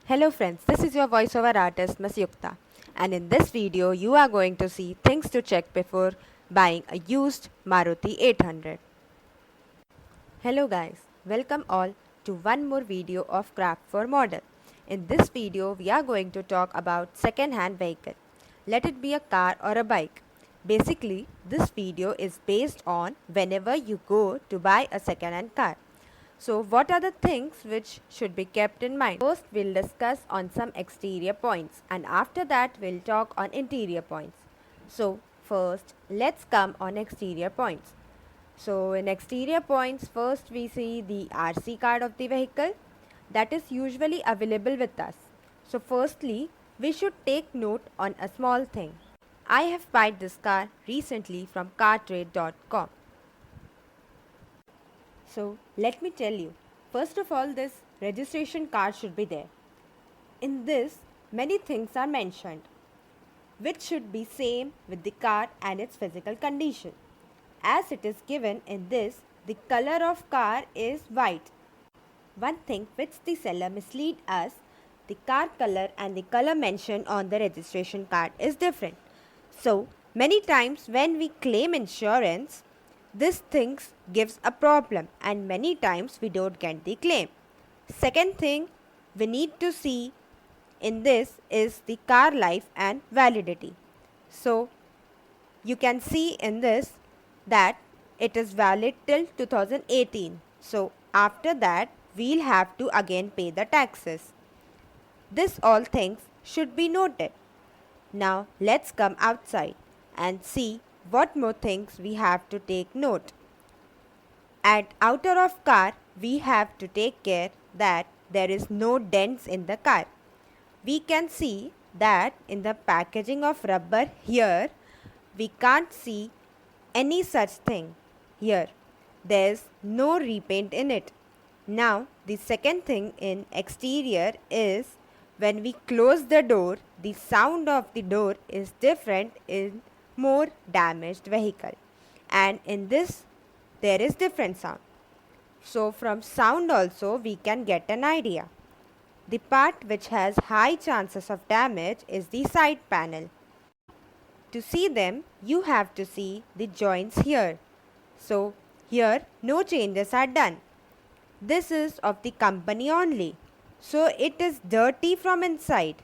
Hello friends, this is your voiceover artist Ms. Yukta, and in this video you are going to see things to check before buying a used Maruti 800. Hello guys, welcome all to one more video of Craft for Model. In this video we are going to talk about second-hand vehicle. Let it be a car or a bike. Basically, this video is based on whenever you go to buy a second-hand car. So what are the things which should be kept in mind? First we'll discuss on some exterior points and after that we'll talk on interior points. So first let's come on exterior points. So in exterior points, first we see the RC card of the vehicle that is usually available with us. So firstly we should take note on a small thing. I have bought this car recently from cartrade.com. So let me tell you, first of all this registration card should be there. In this many things are mentioned which should be same with the car and its physical condition. As it is given in this, the color of car is white. One thing which the seller mislead us, the car color and the color mentioned on the registration card is different. So many times when we claim insurance, this things gives a problem and many times we don't get the claim. Second thing we need to see in this is the car life and validity. So you can see in this that it is valid till 2018. So after that we'll have to again pay the taxes. This all things should be noted. Now let's come outside and see what more things we have to take note. At outer of car we have to take care that there is no dents in the car. We can see that in the packaging of rubber here we can't see any such thing. Here there's no repaint in it. Now the second thing in exterior is when we close the door, the sound of the door is different in more damaged vehicle, and in this there is different sound. So from sound also we can get an idea. The part which has high chances of damage is the side panel. To see them you have to see the joints here. So here no changes are done. This is of the company only. So it is dirty from inside.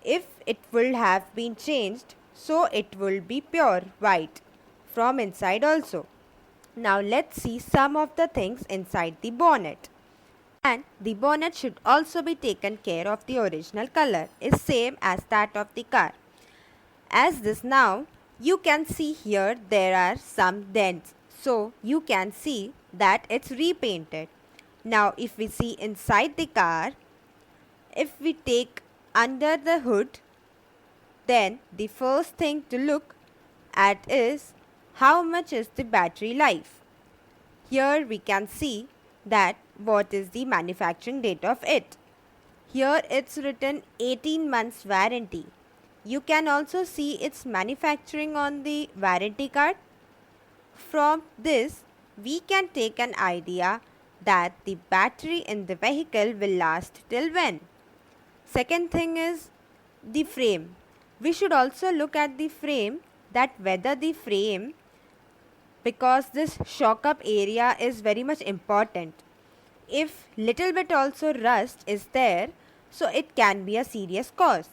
If it will have been changed, so it will be pure white from inside also. Now let's see some of the things inside the bonnet. And the bonnet should also be taken care of. The original color is same as that of the car. As this now you can see here there are some dents. So you can see that it's repainted. Now if we see inside the car, if we take under the hood, then the first thing to look at is how much is the battery life. Here we can see that what is the manufacturing date of it. Here it's written 18 months warranty. You can also see its manufacturing on the warranty card. From this we can take an idea that the battery in the vehicle will last till when. Second thing is the frame. We should also look at the frame, that whether the frame, because this shock up area is very much important. If little bit also rust is there, so it can be a serious cause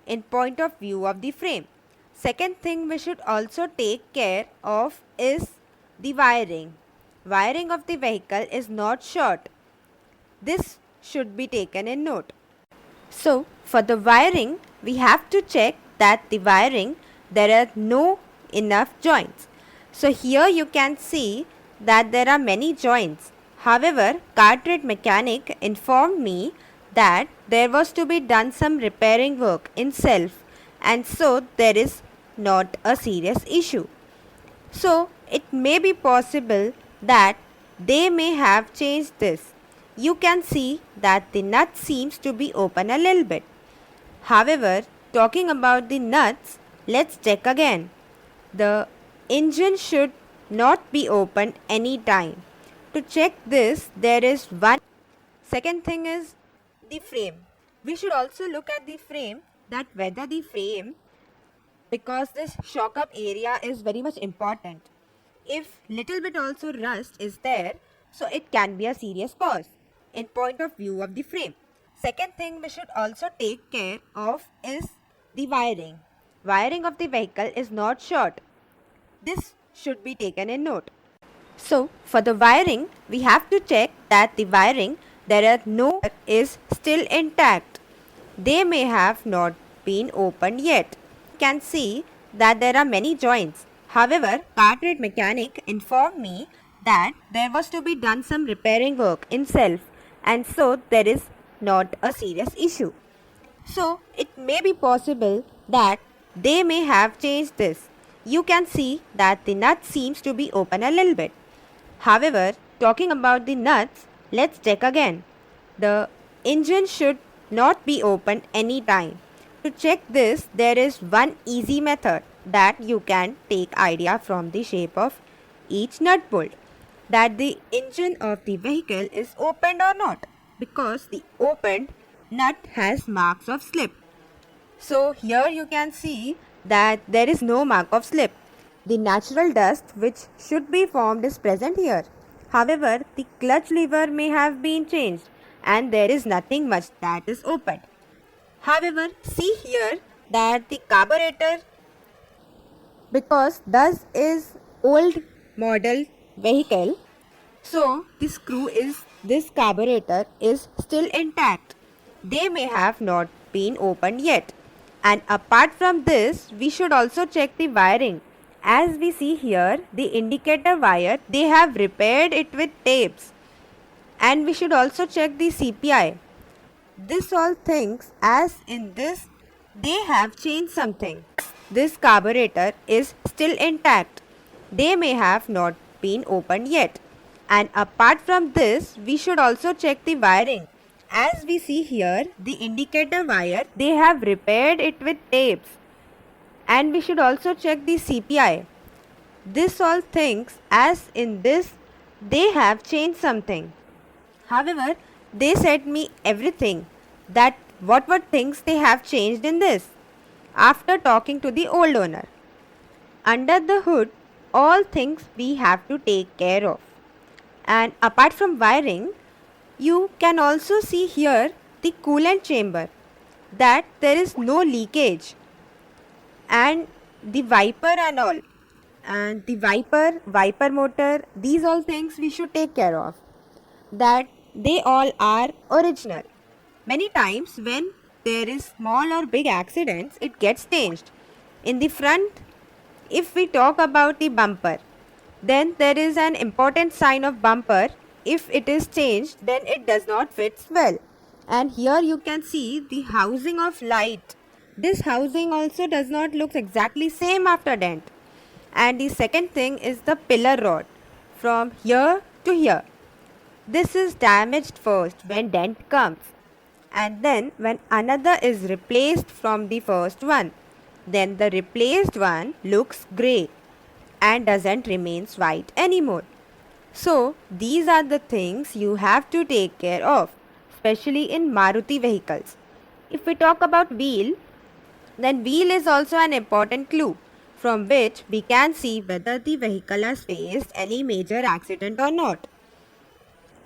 in point of view of the frame. Second thing we should also take care of is the wiring. Wiring of the vehicle is not short. This should be taken in note. So for the wiring we have to check that the wiring there are no enough joints. So here you can see that there are many joints. However, Cartrade mechanic informed me that there was to be done some repairing work in self, and so there is not a serious issue. So it may be possible that they may have changed this. You can see that the nut seems to be open a little bit. However, talking about the nuts, let's check again. The engine should not be opened any time. To check this, there is one. Second thing is the frame. We should also look at the frame, that whether the frame, because this shock up area is very much important. If little bit also rust is there, so it can be a serious cause in point of view of the frame. Second thing we should also take care of is the wiring. Wiring of the vehicle is not short. This should be taken in note. So for the wiring, we have to check that the wiring there are no is still intact. They may have not been opened yet. You can see that there are many joints. However, cartridge mechanic informed me that there was to be done some repairing work in self, and so there is not a serious issue. So it may be possible that they may have changed this. You can see that the nut seems to be open a little bit. However, talking about the nuts, let's check again. The engine should not be opened anytime. To check this, there is one easy method that you can take idea from the shape of each nut bolt, that the engine of the vehicle is opened or not, because the opened nut has marks of slip. So here you can see that there is no mark of slip. The natural dust which should be formed is present here. However, the clutch lever may have been changed and there is nothing much that is opened. However, see here that the carburetor, because this is old model vehicle, so the screw is this carburetor is still intact. They may have not been opened yet. And apart from this, we should also check the wiring. As we see here, the indicator wire, they have repaired it with tapes. And we should also check the CPI. This all things, as in this, they have changed something. This carburetor is still intact. They may have not been opened yet. And apart from this, we should also check the wiring. As we see here, the indicator wire, they have repaired it with tapes. And we should also check the CPI. This all things, as in this, they have changed something. However, they said me everything, that what were things they have changed in this. After talking to the old owner, under the hood, all things we have to take care of. And apart from wiring, you can also see here the coolant chamber, that there is no leakage, and the wiper and all, and the wiper motor, these all things we should take care of, that they all are original. Many times when there is small or big accidents, it gets changed. In the front, if we talk about the bumper, then there is an important sign of bumper. If it is changed, then it does not fit well. And here you can see the housing of light. This housing also does not look exactly same after dent. And the second thing is the pillar rod from here to here. This is damaged first when dent comes, and then when another is replaced from the first one, then the replaced one looks grey and doesn't remain white anymore. So these are the things you have to take care of, especially in Maruti vehicles. If we talk about wheel, then wheel is also an important clue from which we can see whether the vehicle has faced any major accident or not.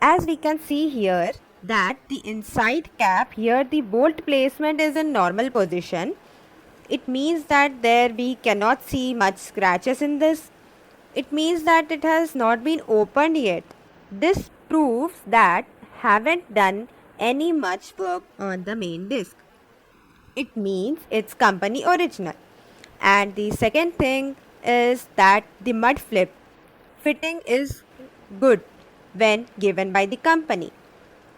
As we can see here that the inside cap, here the bolt placement is in normal position. It means that there we cannot see much scratches in this. It means that it has not been opened yet. This proves that haven't done any much work on the main disc. It means it's company original. And the second thing is that the mud flip fitting is good when given by the company.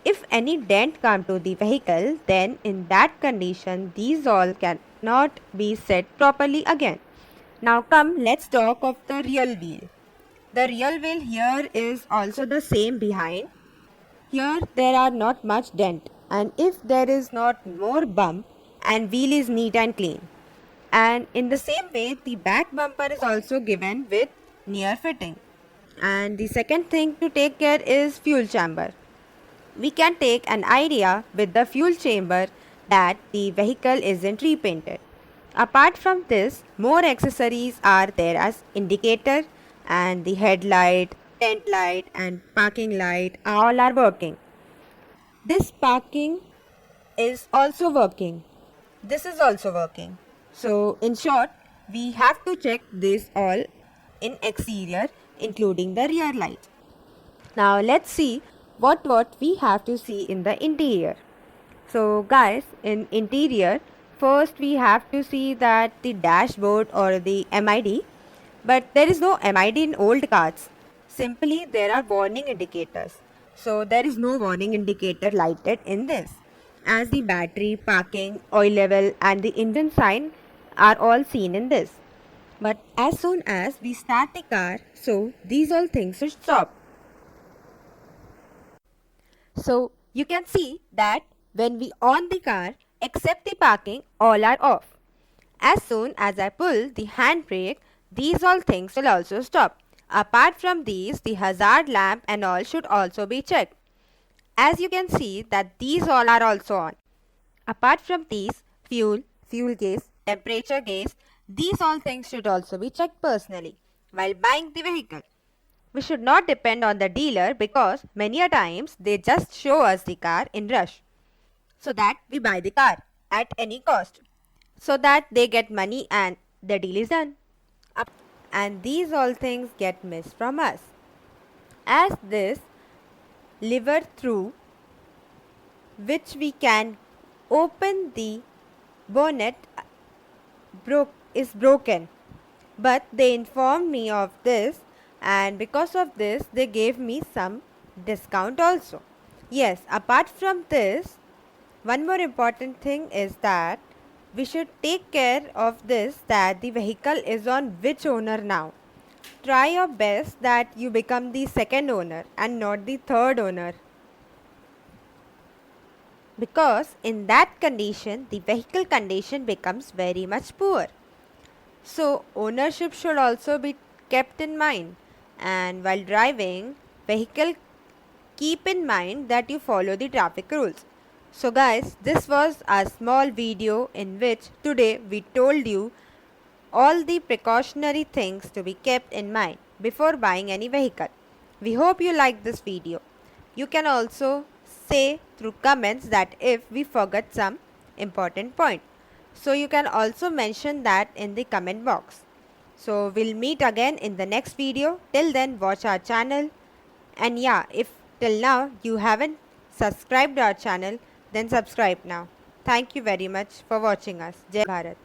If any dent come to the vehicle, then in that condition these all cannot be set properly again. Now come, let's talk of the real wheel. The real wheel here is also the same behind. Here there are not much dent, and if there is not more bump, and wheel is neat and clean. And in the same way, the back bumper is also given with near fitting. And the second thing to take care is fuel chamber. We can take an idea with the fuel chamber that the vehicle isn't repainted. Apart from this, more accessories are there as indicator and the headlight, tent light and parking light all are working. This parking is also working. This is also working. So in short, we have to check this all in exterior including the rear light. Now let's see what we have to see in the interior. So guys, in interior, first we have to see that the dashboard or the MID, but there is no MID in old cars. Simply there are warning indicators. So there is no warning indicator lighted in this, as the battery, parking, oil level and the engine sign are all seen in this. But as soon as we start the car, so these all things should stop. So you can see that when we on the car, except the parking, all are off. As soon as I pull the handbrake, these all things will also stop. Apart from these, the hazard lamp and all should also be checked. As you can see that these all are also on. Apart from these, fuel gauge, temperature gauge, these all things should also be checked personally while buying the vehicle. We should not depend on the dealer because many a times they just show us the car in rush, so that we buy the car at any cost, so that they get money and the deal is done. And these all things get missed from us, as this lever through which we can open the bonnet is broken. But they informed me of this, and because of this they gave me some discount also. Yes, apart from this, one more important thing is that we should take care of this, that the vehicle is on which owner now. Try your best that you become the second owner and not the third owner, because in that condition the vehicle condition becomes very much poor. So ownership should also be kept in mind, and while driving vehicle, keep in mind that you follow the traffic rules. So guys, this was a small video in which today we told you all the precautionary things to be kept in mind before buying any vehicle. We hope you liked this video. You can also say through comments that if we forgot some important point. So you can also mention that in the comment box. So we'll meet again in the next video. Till then, watch our channel. And yeah, if till now you haven't subscribed our channel, then subscribe now. Thank you very much for watching us. Jai Bharat.